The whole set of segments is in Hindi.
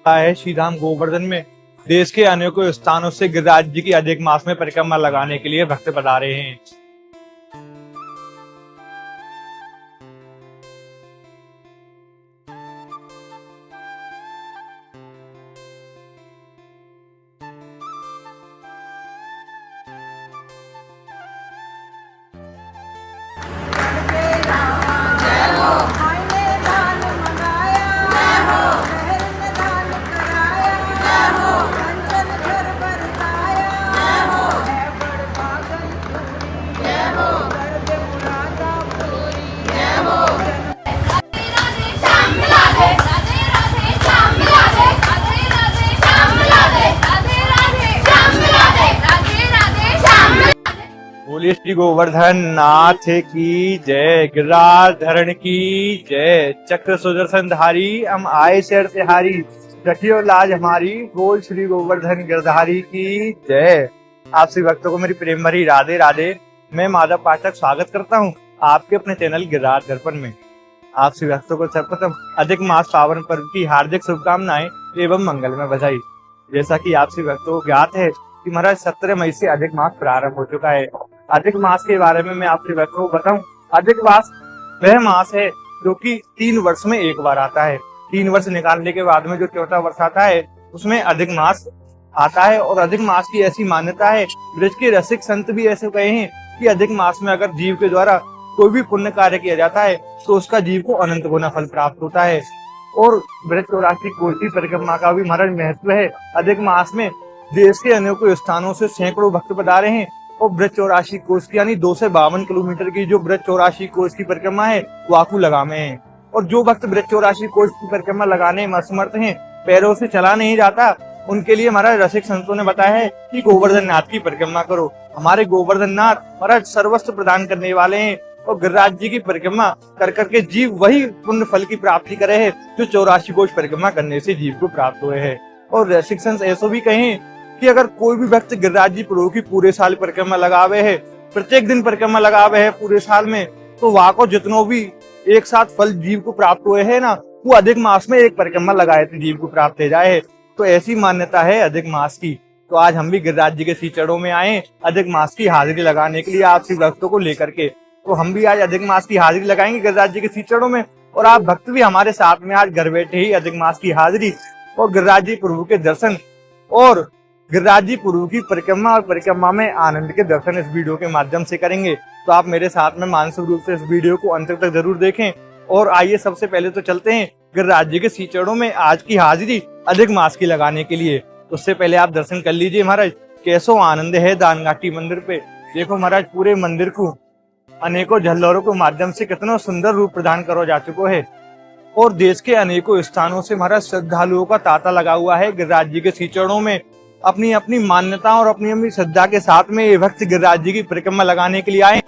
है श्री धाम गोवर्धन में देश के अनेकों स्थानों से गिरिराज जी की अधिक मास में परिक्रमा लगाने के लिए भक्त पधारे हैं। बोलिए श्री गोवर्धन नाथ की जय, गिरिराज धरण की जय। चक्र सुदर्शन धारी हम आए शहर से हारी, रखियो लाज हमारी, बोल श्री गोवर्धन गिरधारी की जय। आप सभी भक्तों को मेरी प्रेम भरी राधे राधे। मैं माधव पाठक स्वागत करता हूं आपके अपने चैनल गिरिराज दर्पण में। आप सभी भक्तों को सर्वप्रथम अधिक मास पावन पर्व की हार्दिक शुभकामनाएं एवं मंगलमय बधाई। जैसा कि आप सभी भक्तों को ज्ञात है कि महाराज 17 मई से अधिक मास प्रारंभ हो चुका है। अधिक मास के बारे में मैं आपसे भक्तों को बताऊं, अधिक मास वह मास है जो कि 3 वर्ष में एक बार आता है। 3 वर्ष निकालने के बाद में जो चौथा वर्ष आता है उसमें अधिक मास आता है। और अधिक मास की ऐसी मान्यता है, ब्रज के रसिक संत भी ऐसे कहे हैं कि अधिक मास में अगर जीव के द्वारा कोई भी पुण्य कार्य किया जाता है तो उसका जीव को अनंत गुना फल प्राप्त होता है। और ब्रज 84 कोष की परिक्रमा का भी महाराज महत्व है। अधिक मास में देश के अनेकों स्थानों से सैकड़ों भक्त पधारे हैं और ब्रज 84 कोष की यानी 252 किलोमीटर की जो ब्रज 84 कोष की परिक्रमा है वाकू लगामे है। और जो भक्त ब्रज 84 कोष की परिक्रमा लगाने में असमर्थ हैं, पैरों से चला नहीं जाता, उनके लिए महाराज रसिक संतों ने बताया है कि गोवर्धन नाथ की परिक्रमा करो। हमारे गोवर्धन नाथ महाराज सर्वस्व प्रदान करने वाले हैं और गिरिराज जी की परिक्रमा कर करके जीव वही पुण्य फल की प्राप्ति करे है जो 84 कोष परिक्रमा करने से जीव को प्राप्त हुए है। और रसिक संत ऐसा भी कहे कि अगर कोई भी भक्त गिरिराज जी प्रभु की पूरे साल परिक्रमा लगावे है, प्रत्येक दिन परिक्रमा लगावे है पूरे साल में, तो वहां को जितनों भी एक साथ फल जीव को प्राप्त हुए है ना, वो अधिक मास में एक परिक्रमा लगाए थे जीव को प्राप्त हो जाए। तो ऐसी मान्यता है अधिक मास की। तो आज हम भी गिरिराज जी के श्री चरणों में आए अधिक मास की हाजिरी लगाने के लिए आपसी भक्तों को लेकर के। तो हम भी आज अधिक मास की हाजिरी लगाएंगे गिरिराज जी के श्री चरणों में, और आप भक्त भी हमारे साथ में आज घर बैठे ही अधिक मास की हाजिरी और गिरिराज जी प्रभु के दर्शन और गिरिराज जी प्रभु की परिक्रमा और परिक्रमा में आनंद के दर्शन इस वीडियो के माध्यम से करेंगे। तो आप मेरे साथ में मानसिक रूप से इस वीडियो को अंत तक जरूर देखें। और आइए सबसे पहले तो चलते हैं गिरिराज जी के श्री चरणों में आज की हाजिरी अधिक मास की लगाने के लिए। उससे पहले आप दर्शन कर लीजिए महाराज, कैसो आनंद है दानघाटी मंदिर पे। देखो महाराज, पूरे मंदिर को अनेकों झल्लरों के माध्यम से कितना सुंदर रूप प्रदान करो जा चुको है। और देश के अनेकों स्थानों से महाराज श्रद्धालुओं का तांता लगा हुआ है गिरिराज जी के श्री चरणों में। अपनी अपनी मान्यता और अपनी अपनी श्रद्धा के साथ में ये भक्त गिरिराज जी की परिक्रमा लगाने के लिए आए,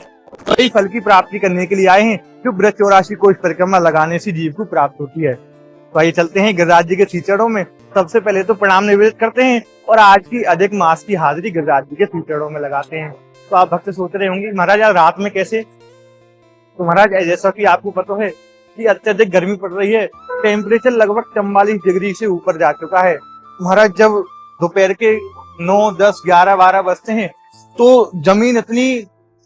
वही फल की प्राप्ति करने के लिए आए हैं जो ब्रज 84 कोष परिक्रमा लगाने से जीव को प्राप्त होती है। तो आइए चलते हैं गिरिराज जी के श्री चरणों में। सबसे पहले तो प्रणाम निवेदित करते हैं और आज की अधिक मास की हाजिरी गिरिराज जी के श्री चरणों में लगाते हैं। तो आप भक्त सोच रहे होंगे महाराज आज रात में कैसे? तो महाराज जैसा कि आपको पता है कि अत्यधिक गर्मी पड़ रही है, टेम्परेचर लगभग 44 डिग्री से ऊपर जा चुका है। महाराज जब दोपहर के 9, 10, 11, 12 बजते हैं तो जमीन इतनी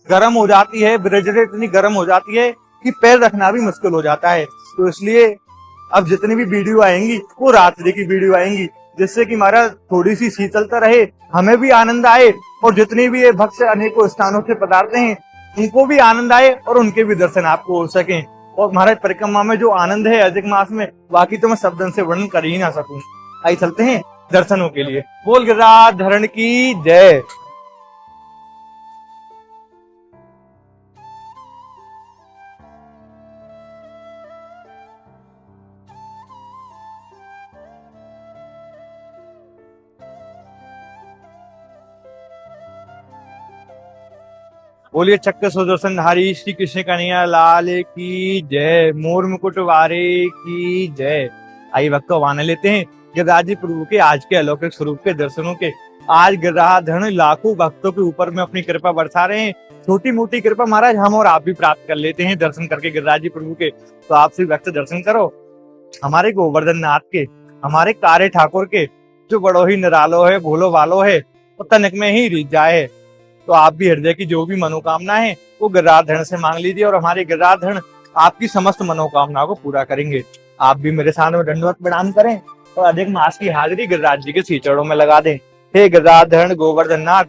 गर्म हो जाती है, ब्रजरें इतनी गर्म हो जाती है कि पैर रखना भी मुश्किल हो जाता है। तो इसलिए अब जितनी भी वीडियो आएंगी वो रात्रि की वीडियो आएंगी, जिससे कि हमारा थोड़ी सी शीतलता रहे, हमें भी आनंद आए और जितने भी ये भक्त अनेकों स्थानों से पधारते हैं उनको भी आनंद आए और उनके भी दर्शन आपको हो सके। और महाराज परिक्रमा में जो आनंद है अधिक मास में, बाकी तो मैं शब्दों से वर्णन कर ही ना सकूं। आइए चलते हैं दर्शनों के लिए। बोल गिरिराज धरण की जय। बोलिए चक्र सुदर्शन धारी श्री कृष्ण कन्हैया लाल की जय, मोर मुकुट वारे की जय। आइए भक्तों आने लेते हैं गिरिराज जी प्रभु के आज के अलौकिक स्वरूप के दर्शनों के। आज गिरिराज धरण लाखों भक्तों के ऊपर में अपनी कृपा बरसा रहे हैं। छोटी मोटी कृपा महाराज हम और आप भी प्राप्त कर लेते हैं दर्शन करके गिरिराज जी प्रभु के। तो आप सभी भक्त दर्शन करो हमारे गोवर्धन नाथ के। हमारे कारे ठाकुर के जो बड़ो ही निरालो है, भोलो भालो है, वो तनिक में ही रिझ जाए। तो आप भी हृदय की जो भी मनोकामना है वो गिरिराज धरण से मांग लीजिए और हमारे गिरिराज धरण आपकी समस्त मनोकामना को पूरा करेंगे। आप भी मेरे साथ में दंडवत प्रणाम करें और अधिक मास की हाजिरी गिरिराज जी के श्री चरणों में लगा दें। हे गिरिराज धरण गोवर्धन नाथ,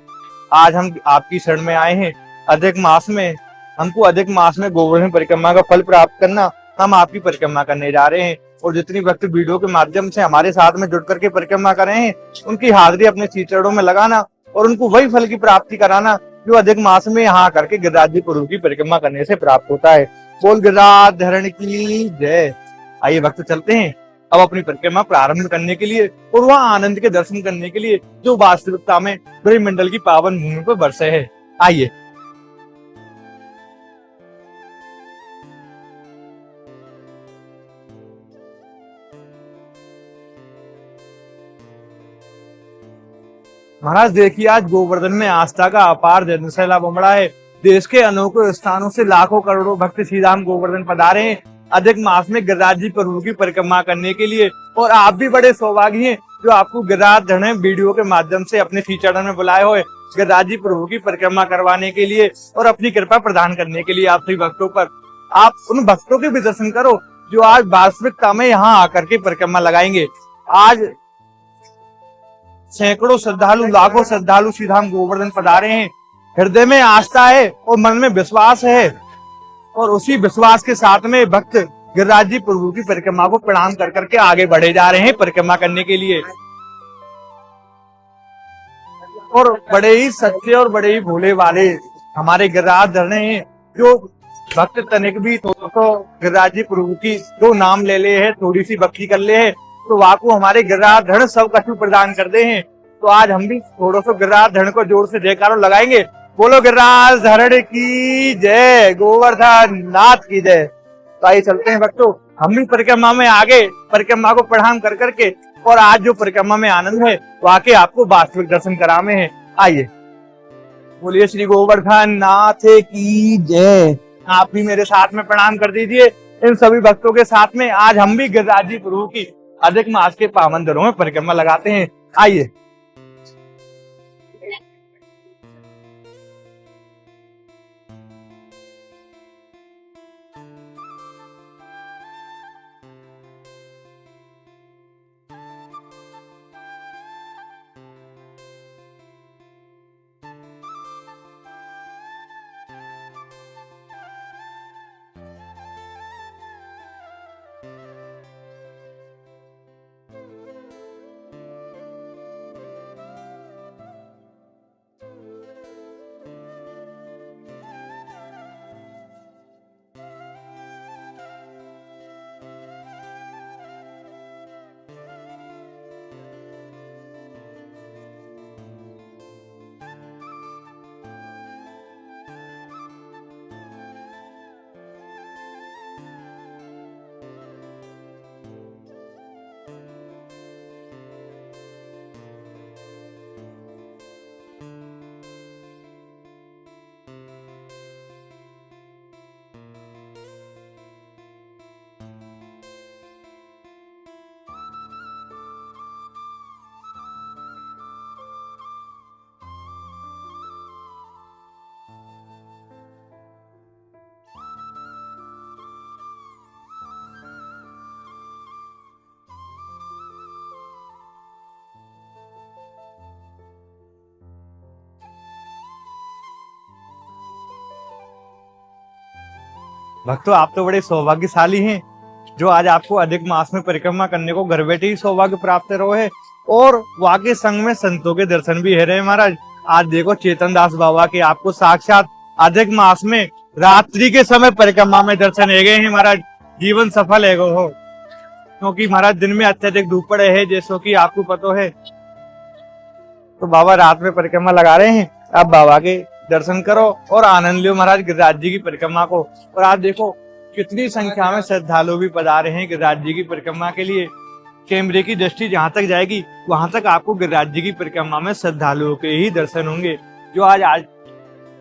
आज हम आपकी शरण में आए हैं। अधिक मास में हमको अधिक मास में गोवर्धन परिक्रमा का फल प्राप्त करना, हम आपकी परिक्रमा करने जा रहे हैं। और जितनी भक्त वीडियो के माध्यम से हमारे साथ में जुड़ करके परिक्रमा कर रहे हैं, उनकी हाजिरी अपने श्री चरणों में लगाना और उनको वही फल की प्राप्ति कराना जो अधिक मास में यहाँ करके गिरिराज जी प्रभु की परिक्रमा करने से प्राप्त होता है। बोल गिरिराज धरण की जय। आइए भक्त चलते हैं अब अपनी परिक्रमा प्रारंभ करने के लिए और वह आनंद के दर्शन करने के लिए जो वास्तविकता में ब्रह्मंडल की पावन भूमि पर बरसे है। आइए। महाराज देखिए, आज गोवर्धन में आस्था का अपार जनसैलाब उमड़ा है। देश के अनोखे स्थानों से लाखों करोड़ों भक्त श्री राम गोवर्धन पधारे हैं अधिक मास में गिरिराज जी प्रभु की परिक्रमा करने के लिए। और आप भी बड़े सौभागी हैं जो आपको गिरिराज धरण वीडियो के माध्यम से अपने श्री चरण में बुलाए हुए गिरिराज जी प्रभु की परिक्रमा करवाने के लिए और अपनी कृपा प्रदान करने के लिए आप सभी भक्तों पर। आप उन भक्तों के भी दर्शन करो जो आज वास्तविकता में यहाँ आकर के परिक्रमा लगाएंगे। आज सैकड़ों श्रद्धालु, लाखों श्रद्धालु श्री धाम गोवर्धन पधारे हैं। हृदय में आस्था है और मन में विश्वास है और उसी विश्वास के साथ में भक्त गिरिराज जी प्रभु की परिक्रमा को प्रणाम कर करके आगे बढ़े जा रहे हैं परिक्रमा करने के लिए। और बड़े ही सच्चे और बड़े ही भोले वाले हमारे गिरिराज धरण हैं जो भक्त तनिक भी तो गिरिराज जी प्रभु की जो नाम ले ले है, थोड़ी सी भक्ति कर ले है तो वाकू हमारे गिरिराज धरण सब कछु प्रदान करते हैं। तो आज हम भी थोड़ा सा गिरिराज धरण को जोर से जयकारो लगाएंगे। बोलो गिरिराज धरण की जय, गोवर्धन नाथ की जय। तो आइए चलते हैं भक्तों, हम भी परिक्रमा में आगे परिक्रमा को प्रणाम कर करके और आज जो परिक्रमा में आनंद है वाकई आपको वास्तविक दर्शन कराने हैं। आइए। बोलिए श्री गोवर्धन नाथ की जय। आप भी मेरे साथ में प्रणाम कर दीजिए इन सभी भक्तों के साथ में। आज हम भी गिरिराज जी प्रभु की अधिक मास के पावन दिनों में परिक्रमा लगाते हैं। आइए। भक्तों, आप तो बड़े सौभाग्यशाली हैं जो आज आपको अधिक मास में परिक्रमा करने को घर बैठे ही सौभाग्य प्राप्त हो है और वाकई संग में संतों के दर्शन भी है रहे महाराज। आज देखो चेतन दास बाबा के आपको साक्षात अधिक मास में रात्रि के समय परिक्रमा में दर्शन है गए हैं महाराज। जीवन सफल है गो हो, क्योंकि महाराज दिन में अत्यधिक धूप पड़े है जैसो कि आपको पता है। तो बाबा रात में परिक्रमा लगा रहे हैं, आप बाबा के दर्शन करो और आनंद लो महाराज गिरिराज जी की परिक्रमा को। और आप देखो कितनी संख्या में श्रद्धालु भी पधारे हैं गिरिराज जी की परिक्रमा के लिए। कैमरे की दृष्टि जहाँ तक जाएगी वहां तक आपको गिरिराज जी की परिक्रमा में श्रद्धालुओं के ही दर्शन होंगे जो आज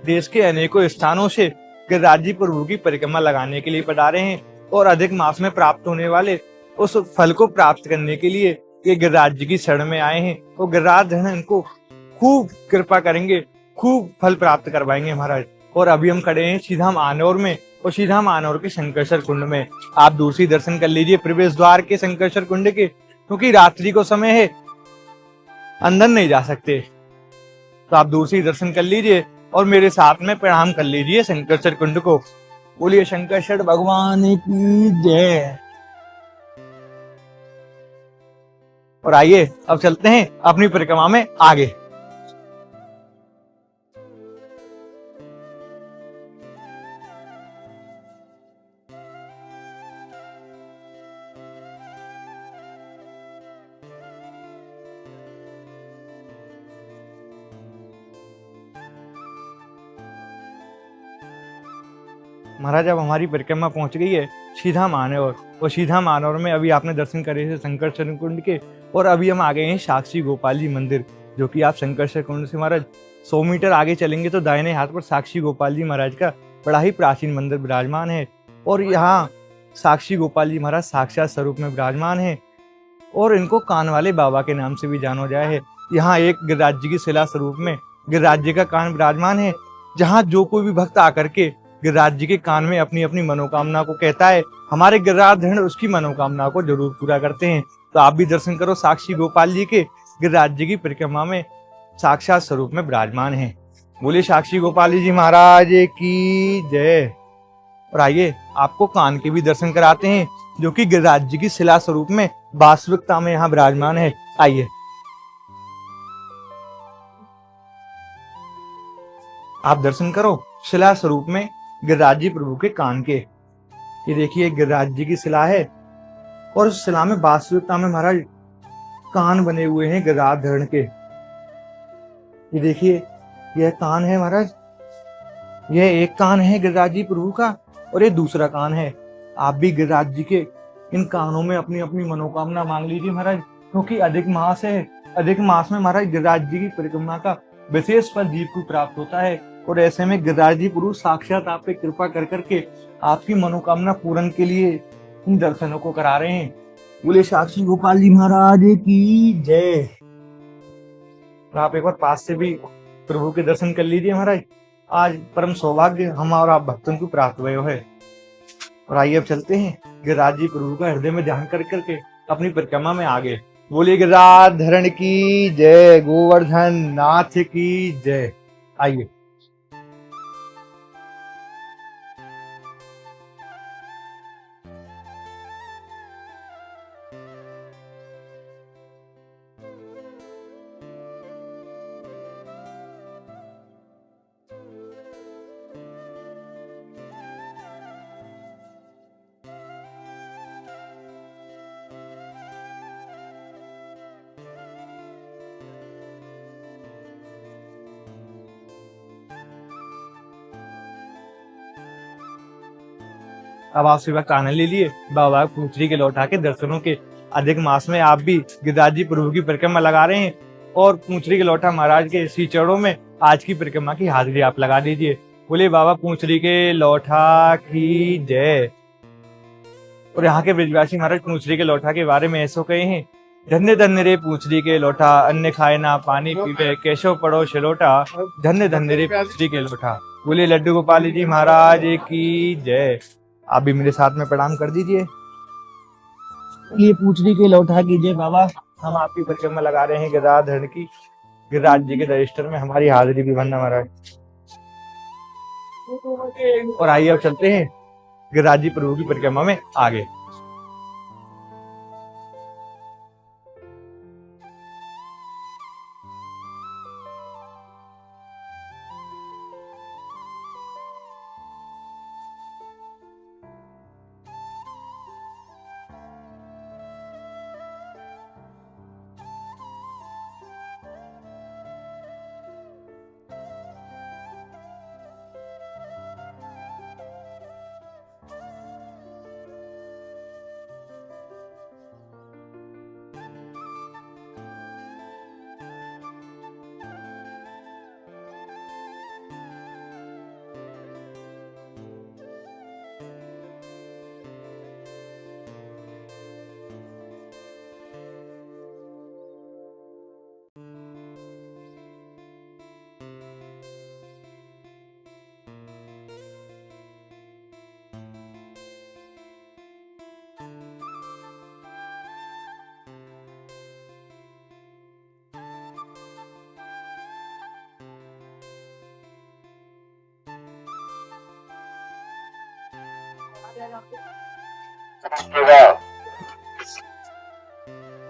देश के अनेकों स्थानों से गिरिराज जी प्रभु की परिक्रमा लगाने के लिए पधारे हैं और अधिक मास में प्राप्त होने वाले उस फल को प्राप्त करने के लिए ये गिरिराज जी की शरण में आए हैं। तो गिरिराज धरण इनको खूब कृपा करेंगे, खूब फल प्राप्त करवाएंगे महाराज। और अभी हम खड़े हैं सीधा मानौर में, और सीधा मानौर के शंकरसर कुंड में। आप दूसरी दर्शन कर लीजिए प्रवेश द्वार के शंकरसर कुंड के, क्योंकि रात्रि को समय है, अंदर नहीं जा सकते। तो आप दूसरी दर्शन कर लीजिए और मेरे साथ में प्रणाम कर लीजिए शंकरसर कुंड को। बोलिए शंकरसर भगवान की जय। और आइए अब चलते हैं अपनी परिक्रमा में आगे। महाराज अब हमारी परिक्रमा पहुंच गई है सीधा मानौर, और सीधा मानौर में अभी आपने दर्शन करे थे शंकरसर कुंड के, और अभी हम आ गए हैं साक्षी गोपाल जी मंदिर, जो कि आप शंकरसर कुंड से महाराज 100 मीटर आगे चलेंगे तो दाहिने हाथ पर साक्षी गोपाल जी महाराज का बड़ा ही प्राचीन मंदिर विराजमान है। और यहाँ साक्षी गोपाल जी महाराज साक्षात स्वरूप में विराजमान है, और इनको कान वाले बाबा के नाम से भी जाना जाए है। यहाँ एक गिरिराज जी की शिला स्वरूप में गिरिराज जी का कान विराजमान है, जहाँ जो कोई भी भक्त आकर के गिरिराज जी के कान में अपनी अपनी मनोकामना को कहता है, हमारे गिरिराज धरण उसकी मनोकामना को जरूर पूरा करते हैं। तो आप भी दर्शन करो साक्षी गोपाल जी के, गिरिराज जी की परिक्रमा में साक्षात स्वरूप में विराजमान है। बोलिए साक्षी गोपाल जी महाराज की जय। और आइए आपको कान के भी दर्शन कराते हैं, जो कि गिरिराज जी की शिला स्वरूप में वास्तविकता में यहाँ विराजमान है। आइए आप दर्शन करो शिला स्वरूप में गिरिराज जी प्रभु के कान के। ये देखिए गिरिराज जी की शिला है, और उस शिला में वास्तविकता में महाराज कान बने हुए हैं गिरिराज धरण के। ये देखिए यह कान है महाराज, यह एक कान है गिरिराज जी प्रभु का, और ये दूसरा कान है। आप भी गिरिराज जी के इन कानों में अपनी अपनी मनोकामना मांग लीजिए महाराज, क्योंकि अधिक मास है। अधिक मास में महाराज गिरिराज जी की परिक्रमा का विशेष फल जीव को प्राप्त होता है, और ऐसे में गिरिराज जी प्रभु साक्षात आप पे कृपा कर करके आपकी मनोकामना पूर्ण के लिए इन दर्शनों को करा रहे हैं। बोले साक्षी गोपाल जी महाराज की जय। और आप एक बार पास से भी प्रभु के दर्शन कर लीजिए महाराज। आज परम सौभाग्य हम और आप भक्तों को प्राप्त हुए है। और आइए अब चलते हैं गिरिराज जी प्रभु का हृदय में ध्यान कर करके अपनी परिक्रमा में आगे। बोलिए गिरिराज धरण की जय, गोवर्धन नाथ की जय। आइए अब आप सेवा का आनंद ले लिए बाबा पूछरी के लौटा के दर्शनों के। अधिक मास में आप भी गिरिराज जी प्रभु की परिक्रमा लगा रहे हैं, और पूछरी के लौटा महाराज के श्री चरणों में आज की परिक्रमा की हाजिरी आप लगा दीजिए। बोले बाबा पूछरी के लौटा की जय। और यहाँ के ब्रजवासी महाराज पूछरी के लौटा के बारे में ऐसो कहे हैं, धन्य धन्य रे पूछरी के लौटा, अन्न खाए ना पानी पीवे, केशव पड़ो शिलोटा, धन्य धन्य रे पूछरी के लौटा। बोले लड्डू गोपाल जी महाराज की जय। आप भी मेरे साथ में प्रणाम कर दीजिए। ये पूछरी के लौटा कीजिए बाबा, हम आपकी परिक्रमा लगा रहे हैं गिरिराज धरण की। गिरिराज जी के रजिस्टर में हमारी हाजिरी भी बनना महाराज। और आइए अब चलते हैं गिरिराज जी प्रभु की परिक्रमा में आगे।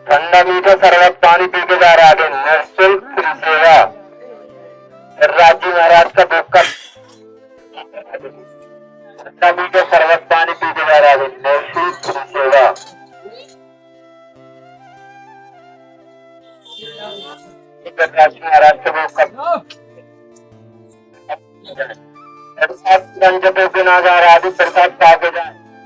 ठंडा मीठा शरबत पानी पी के जा रहा है, निःशुल्क फ्री सेवा। राज्य महाराज का बुक का ठंडा मीठा शरबत पानी पी के जा रहा है, निःशुल्क फ्री सेवा। राज्य महाराज का बुक का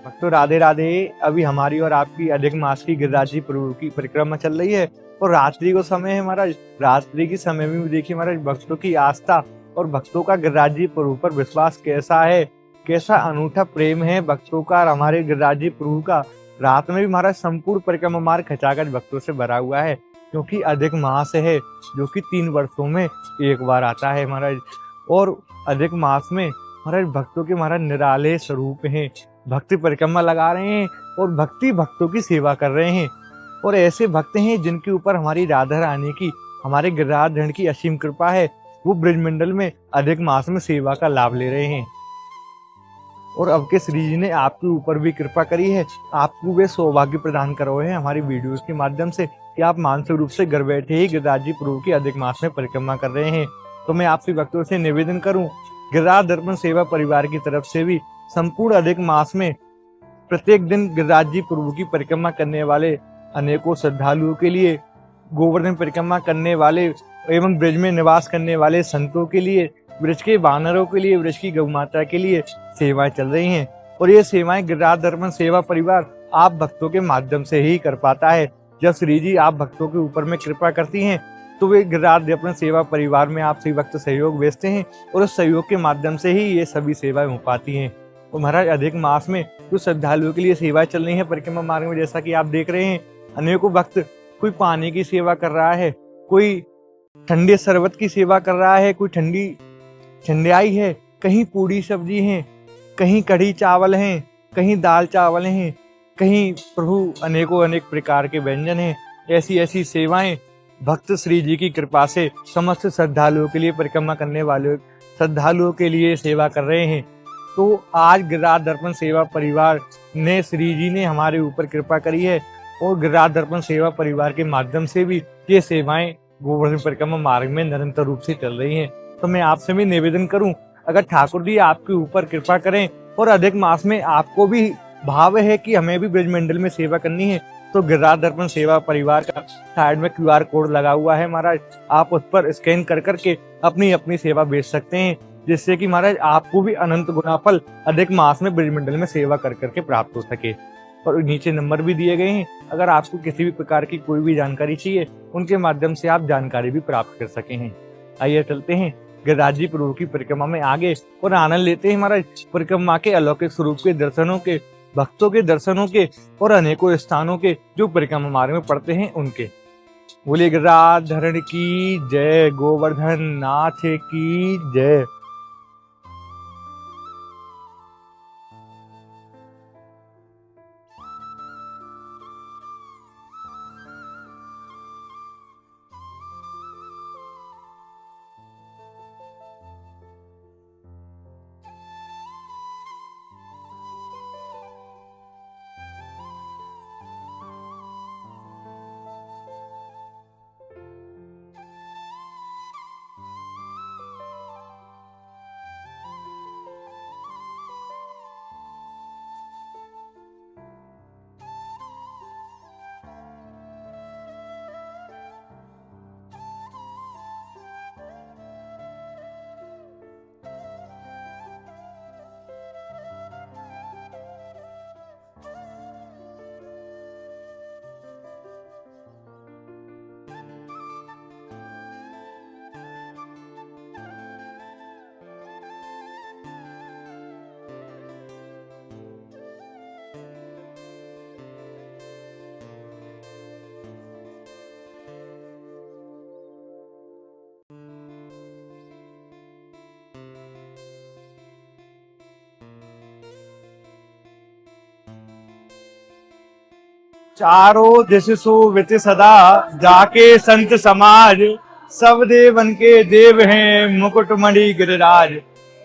भक्तों राधे राधे। अभी हमारी और आपकी अधिक मास की गिरिराज प्रभु की परिक्रमा चल रही है और रात्रि को समय है महाराज। रात्रि के समय में भी देखिए महाराज भक्तों की आस्था और भक्तों का गिरिराज प्रभु पर विश्वास कैसा है, कैसा अनूठा प्रेम है भक्तों का और हमारे गिरिराज प्रभु का। रात में भी महाराज संपूर्ण परिक्रमा मार्ग खचाखच भक्तों से भरा हुआ है, क्योंकि अधिक मास है जो कि 3 वर्षों में एक बार आता है महाराज। और अधिक मास में महाराज भक्तों के महाराज निराले स्वरूप हैं, भक्ति परिक्रमा लगा रहे हैं और भक्ति भक्तों की सेवा कर रहे हैं। और ऐसे भक्त हैं जिनके ऊपर हमारी राधा रानी की, हमारे गिरिराज धरण की असीम कृपा है, वो ब्रजमंडल में अधिक मास में सेवा का लाभ ले रहे हैं। और अब के श्री जी ने आपके ऊपर भी कृपा करी है, आपको वे सौभाग्य प्रदान कर रहे हैं हमारी वीडियोस के माध्यम से कि आप मानसिक रूप से घर बैठे ही गिरिराज प्रभु की अधिक मास में परिक्रमा कर रहे हैं। तो मैं आपसे भक्तों से निवेदन करूं, गिरिराज दर्पण सेवा परिवार की तरफ से भी संपूर्ण अधिक मास में प्रत्येक दिन गिरिराज प्रभु की परिक्रमा करने वाले अनेकों श्रद्धालुओं के लिए, गोवर्धन परिक्रमा करने वाले एवं ब्रज में निवास करने वाले संतों के लिए, ब्रज के वानरों के लिए, ब्रज की गौ माता के लिए सेवाएं चल रही हैं। और ये सेवाएं गिरिराज दर्पण सेवा परिवार आप भक्तों के माध्यम से ही कर पाता है। जब श्री जी आप भक्तों के ऊपर में कृपा करती हैं तो वे गिरिराज दर्पण सेवा परिवार में आप सभी भक्त सहयोग भेजते हैं और उस सहयोग के माध्यम से ही ये सभी सेवाएं हो पाती हैं। और महाराज अधिक मास में कुछ श्रद्धालुओं के लिए सेवाएं चल रही हैं परिक्रमा मार्ग में, जैसा कि आप देख रहे हैं। अनेकों भक्त, कोई पानी की सेवा कर रहा है, कोई ठंडे शरबत की सेवा कर रहा है, कोई ठंडी ठंडाई है, कहीं पूड़ी सब्जी है, कहीं कढ़ी चावल हैं, कहीं दाल चावल हैं, कहीं प्रभु अनेकों अनेक प्रकार के व्यंजन हैं। ऐसी ऐसी सेवाएं भक्त श्री जी की कृपा से समस्त श्रद्धालुओं के लिए, परिक्रमा करने वाले श्रद्धालुओं के लिए सेवा कर रहे हैं। तो आज गिरिराज दर्पण सेवा परिवार ने, श्री जी ने हमारे ऊपर कृपा करी है और गिरिराज दर्पण सेवा परिवार के माध्यम से भी ये सेवाएं गोवर्धन परिक्रमा मार्ग में निरंतर रूप से चल रही हैं। तो मैं आपसे भी निवेदन करूं, अगर ठाकुर जी आपके ऊपर कृपा करें और अधिक मास में आपको भी भाव है कि हमें भी ब्रजमंडल में सेवा करनी है, तो गिरिराज दर्पण सेवा परिवार का साइड में QR कोड लगा हुआ है महाराज, आप उस पर स्कैन कर करके अपनी अपनी सेवा भेज सकते हैं, जिससे कि महाराज आपको भी अनंत गुना फल अधिक मास में ब्रजमंडल में सेवा कर करके प्राप्त हो सके। और नीचे नंबर भी दिए गए हैं, अगर आपको किसी भी प्रकार की कोई भी जानकारी चाहिए उनके माध्यम से आप जानकारी भी प्राप्त कर सके हैं। आइए चलते हैं गिरिराज प्रभु की परिक्रमा में आगे और आनंद लेते हैं महाराज परिक्रमा के अलौकिक स्वरूप के दर्शनों के, भक्तों के दर्शनों के और अनेकों स्थानों के जो परिक्रमा मार्ग में पड़ते हैं उनके। बोले गिरिराज धरण की जय, गोवर्धन नाथ की जय। चारों दिश सुवित सदा जाके संत समाज, सब देवन के देव हैं मुकुटमणि गिरिराज।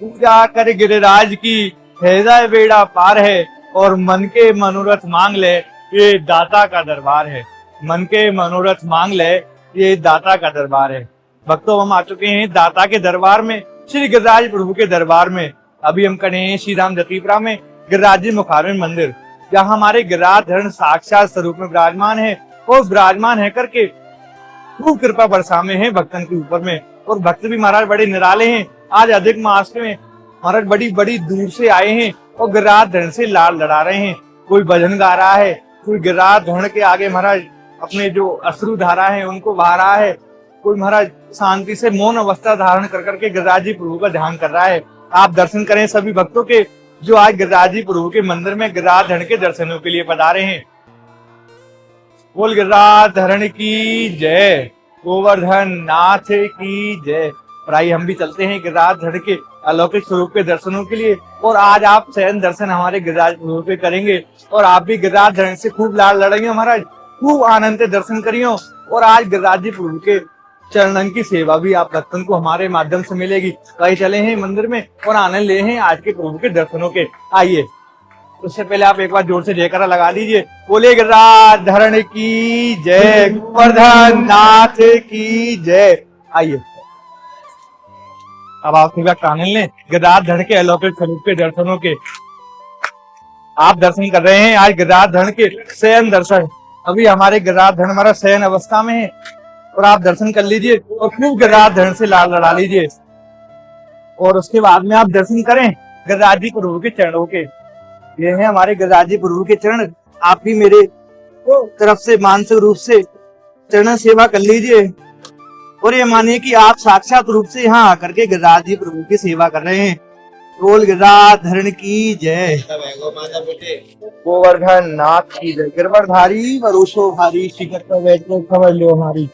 पूजा कर गिरिराज की हृदय बेड़ा पार है और मन के मनोरथ मांग ले, ये दाता का दरबार है। मन के मनोरथ मांग ले, ये दाता का दरबार है। भक्तों, हम आ चुके हैं दाता के दरबार में, श्री गिरिराज प्रभु के दरबार में। अभी हम खड़े हैं श्री राम जतीपुरा में गिरिराज जी मुखारविंद मंदिर, जहाँ हमारे गिरिराज धरण साक्षात स्वरूप में विराजमान है और विराजमान है करके खूब कृपा बरसा में है भक्तन के ऊपर में। और भक्त भी महाराज बड़े निराले हैं। आज अधिक मास में महाराज बड़ी बड़ी दूर से आए हैं और गिरिराज धरण से लाल लड़ा रहे हैं। कोई भजन गा रहा है, कोई गिरिराज धरण के आगे महाराज अपने जो अश्रु धारा है उनको बहा रहा है, कोई महाराज शांति से मौन अवस्था धारण कर करके गिरिराज जी प्रभु का ध्यान कर रहा है। आप दर्शन करें सभी भक्तों के जो आज गिरिराज जी प्रभु के मंदिर में गिरिराज धरण के दर्शनों के लिए पधारे हैं। बोल गिरिराज धरण की जय, गोवर्धन नाथ की जय। और आइए हम भी चलते हैं गिरिराज धरण के अलौकिक स्वरूप के दर्शनों के लिए। और आज आप शयन दर्शन हमारे गिरिराज प्रभु पे करेंगे और आप भी गिरिराज धरण से खूब लाल लड़ेंगे महाराज, खूब आनंद से दर्शन करियो। और आज गिरिराज जी प्रभु के चरणन की सेवा भी आप भक्तन को हमारे माध्यम से मिलेगी। कहीं चले हैं मंदिर में और आनंद ले हैं आज के प्रभु के दर्शनों के। आइए, उससे पहले आप एक बार जोर से जयकारा लगा दीजिए। बोले गिरिराज धरण की जय, गोवर्धन नाथ की जय। आइए अब आप आनंद लें गिरिराज धरण के अलौकिक स्वरूप के दर्शनों के। आप दर्शन कर रहे हैं आज गिरिराज धरण के शयन दर्शन। अभी हमारे गिरिराज धरण हमारा शयन अवस्था में है और आप दर्शन कर लीजिए और खूब गिरिराज धरण से लाल लड़ा लीजिए। और उसके बाद में आप दर्शन करें गिरिराज जी प्रभु के चरणों के। ये है हमारे गिरिराज जी प्रभु के चरण। आप भी मेरे तरफ से मानसिक रूप से चरण सेवा कर लीजिए और ये मानिए कि आप साक्षात रूप से यहाँ आकर के गिरिराज जी प्रभु की सेवा कर रहे हैं। बोल गिरिराज धरण की जय, गोवर्धन नाथ की जय। गिरवरधारी वरुषो भारी, शिखर पर बैठो खबर लो हमारी।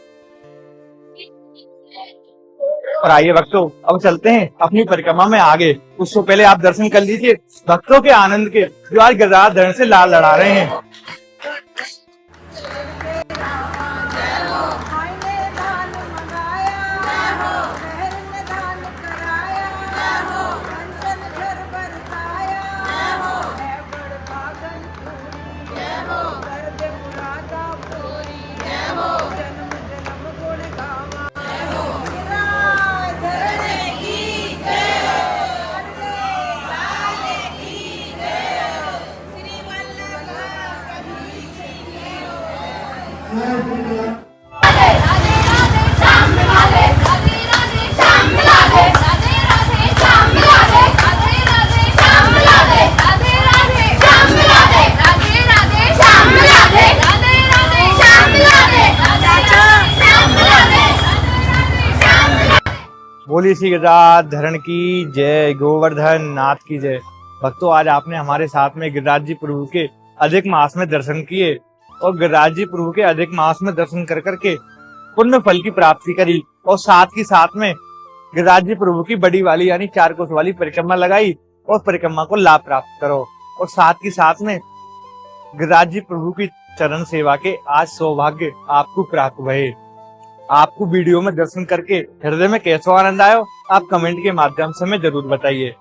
और आइए भक्तों, अब चलते हैं अपनी परिक्रमा में आगे। उससे पहले आप दर्शन कर लीजिए भक्तों के आनंद के जो आज गिरिराज धरण से लाल लड़ा रहे हैं। बोली श्री गिरिराज धरण की जय, गोवर्धन नाथ की जय। भक्तों, आज आपने हमारे साथ में गिरिराज जी प्रभु के अधिक मास में दर्शन किए और गिरिराज जी प्रभु के अधिक मास में दर्शन कर करके पुण्य फल की प्राप्ति करी। और साथ ही साथ में गिरिराज जी प्रभु की बड़ी वाली यानी 4 कोस वाली परिक्रमा लगाई और परिक्रमा को लाभ प्राप्त करो। और साथ ही साथ में गिरिराज जी प्रभु की चरण सेवा के आज सौभाग्य आपको प्राप्त हुए। आपको वीडियो में दर्शन करके हृदय में कैसा आनंद आयो, आप कमेंट के माध्यम से हमें जरूर बताइए।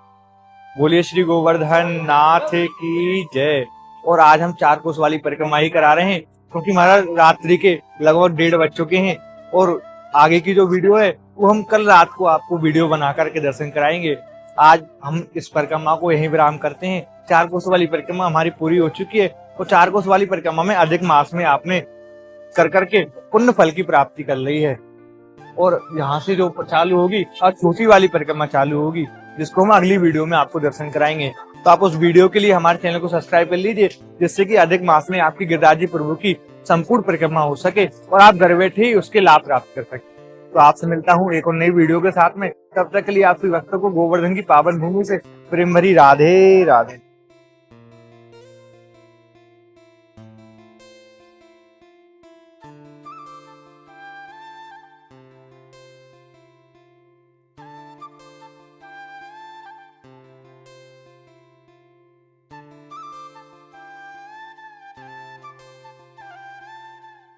बोलिए श्री गोवर्धन नाथ की जय। और आज हम 4 कोस वाली परिक्रमा ही करा रहे हैं क्योंकि हमारा रात्रि के लगभग 1:30 बज चुके हैं और आगे की जो वीडियो है वो हम कल रात को आपको वीडियो बना करके दर्शन कराएंगे। आज हम इस परिक्रमा को यहीं विराम करते हैं। 4 कोस वाली परिक्रमा हमारी पूरी हो चुकी है और 4 कोस वाली परिक्रमा में अधिक मास में आपने कर करके पुण्य फल की प्राप्ति कर ली है। और यहाँ से जो चालू होगी और छोटी वाली परिक्रमा चालू होगी जिसको हम अगली वीडियो में आपको दर्शन कराएंगे। तो आप उस वीडियो के लिए हमारे चैनल को सब्सक्राइब कर लीजिए जिससे कि अधिक मास में आपकी गिरिराज जी प्रभु की संपूर्ण परिक्रमा हो सके और आप घर बैठे ही उसके लाभ प्राप्त कर सके। तो आपसे मिलता हूँ एक और नई वीडियो के साथ में। तब तक के लिए आपकी भक्तों को गोवर्धन की पावन भूमि से प्रेम भरी राधे राधे।